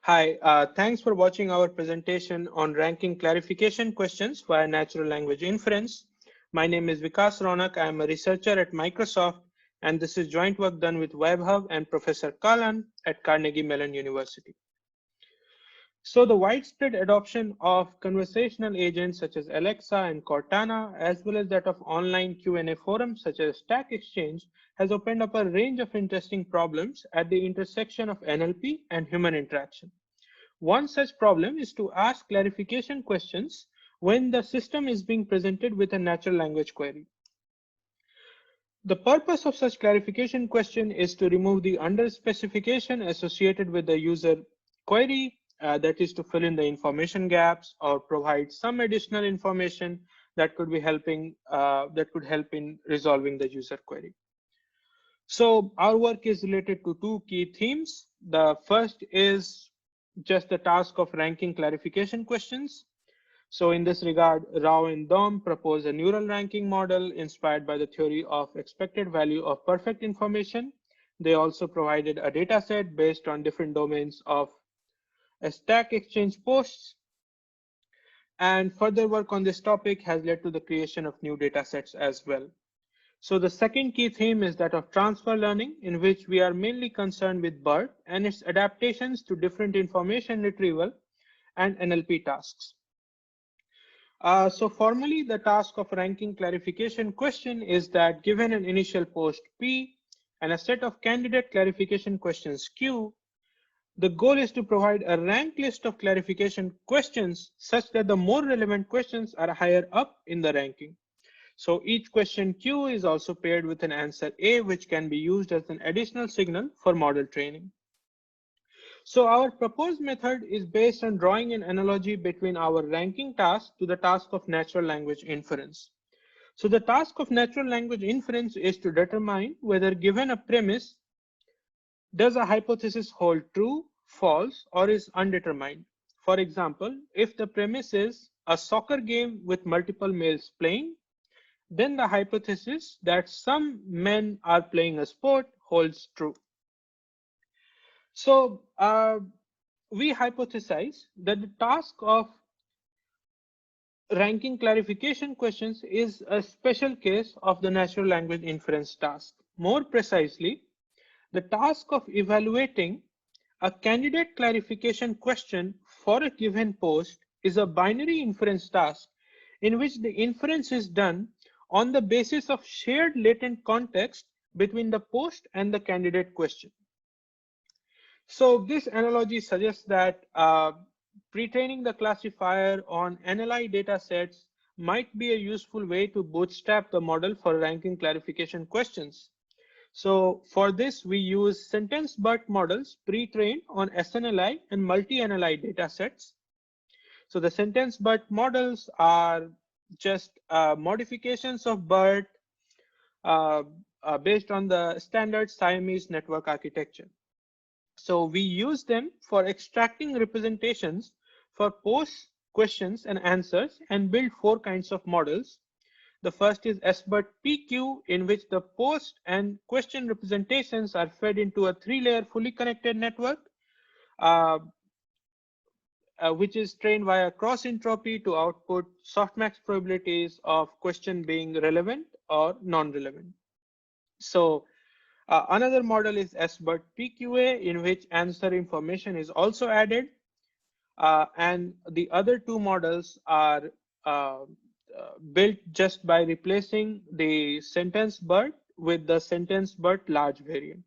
Hi, thanks for watching our presentation on ranking clarification questions via natural language inference. My name is Vikas Ronak. I am a researcher at Microsoft, and this is joint work done with WebHub and Professor Kalan at Carnegie Mellon University. So the widespread adoption of conversational agents such as Alexa and Cortana, as well as that of online Q&A forums such as Stack Exchange, has opened up a range of interesting problems at the intersection of NLP and human interaction. One such problem is to ask clarification questions when the system is being presented with a natural language query. The purpose of such clarification question is to remove the underspecification associated with the user query, that is to fill in the information gaps or provide some additional information that could be helping that could help in resolving the user query. So our work is related to two key themes. The first is just the task of ranking clarification questions. So in this regard, Rao and Dom propose a neural ranking model inspired by the theory of expected value of perfect information. They also provided a data set based on different domains of a Stack Exchange posts. And further work on this topic has led to the creation of new data sets as well. So the second key theme is that of transfer learning, in which we are mainly concerned with BERT and its adaptations to different information retrieval and NLP tasks. So formally, the task of ranking clarification question is that given an initial post P and a set of candidate clarification questions Q, the goal is to provide a ranked list of clarification questions such that the more relevant questions are higher up in the ranking. So each question Q is also paired with an answer A, which can be used as an additional signal for model training. So our proposed method is based on drawing an analogy between our ranking task to the task of natural language inference. So the task of natural language inference is to determine whether given a premise, does a hypothesis hold true, false, or is undetermined. For example, if the premise is a soccer game with multiple males playing, then the hypothesis that some men are playing a sport holds true. So we hypothesize that the task of ranking clarification questions is a special case of the natural language inference task. More precisely, the task of evaluating a candidate clarification question for a given post is a binary inference task in which the inference is done on the basis of shared latent context between the post and the candidate question. So this analogy suggests that pre-training the classifier on NLI data sets might be a useful way to bootstrap the model for ranking clarification questions. So for this, we use sentence BERT models pre-trained on SNLI and multi-NLI data sets. So the sentence BERT models are just modifications of BERT based on the standard Siamese network architecture. So we use them for extracting representations for posts, questions, and answers and build four kinds of models. The first is SBERT PQ, in which the post and question representations are fed into a three-layer fully connected network, which is trained via cross entropy to output softmax probabilities of question being relevant or non-relevant. So another model is SBERT PQA, in which answer information is also added. And the other two models are built just by replacing the sentence BERT with the sentence BERT large variant.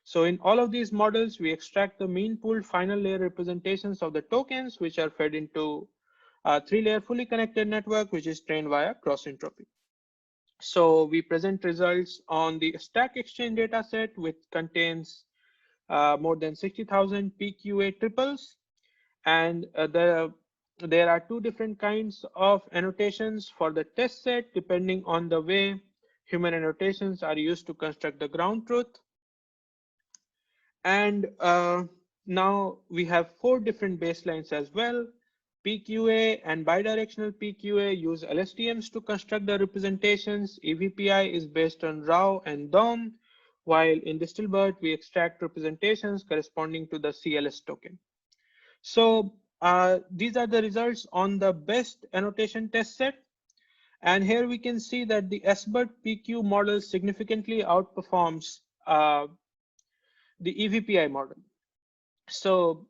So in all of these models, we extract the mean pooled final layer representations of the tokens, which are fed into a three-layer fully connected network, which is trained via cross entropy. So we present results on the Stack Exchange dataset, which contains more than 60,000 PQA triples. And there are two different kinds of annotations for the test set, depending on the way human annotations are used to construct the ground truth. And now we have four different baselines as well. PQA and bidirectional PQA use LSTMs to construct the representations. EVPI is based on Rao and DOM, while in Distilbert we extract representations corresponding to the CLS token. So these are the results on the best annotation test set. And here we can see that the SBERT PQ model significantly outperforms the EVPI model. So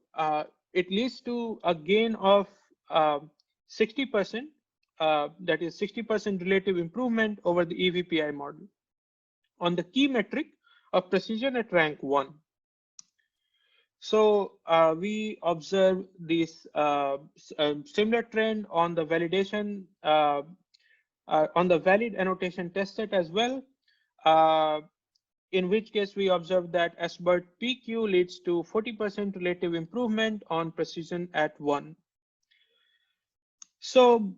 it leads to a gain of 60%, that is 60% relative improvement over the EVPI model on the key metric of precision at rank 1. So we observe this similar trend on the validation, on the valid annotation test set as well, in which case we observe that SBERT PQ leads to 40% relative improvement on precision at 1. So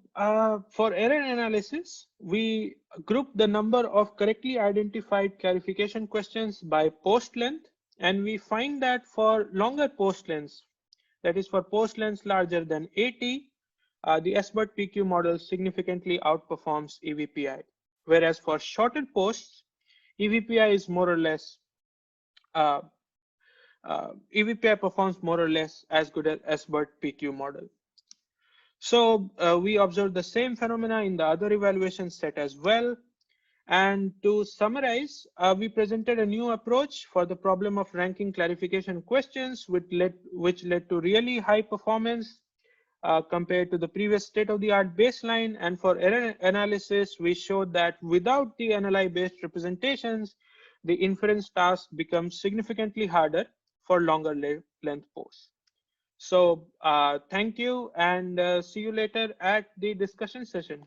for error analysis, we group the number of correctly identified clarification questions by post length, and we find that for longer post lengths, that is for post lengths larger than 80, the SBERT PQ model significantly outperforms EVPI, whereas for shorter posts, EVPI is more or less, EVPI performs more or less as good as SBERT PQ model. So we observed the same phenomena in the other evaluation set as well. And to summarize, we presented a new approach for the problem of ranking clarification questions, which led to really high performance compared to the previous state-of-the-art baseline. And for error analysis, we showed that without the NLI-based representations, the inference task becomes significantly harder for longer length posts. So thank you, and see you later at the discussion session.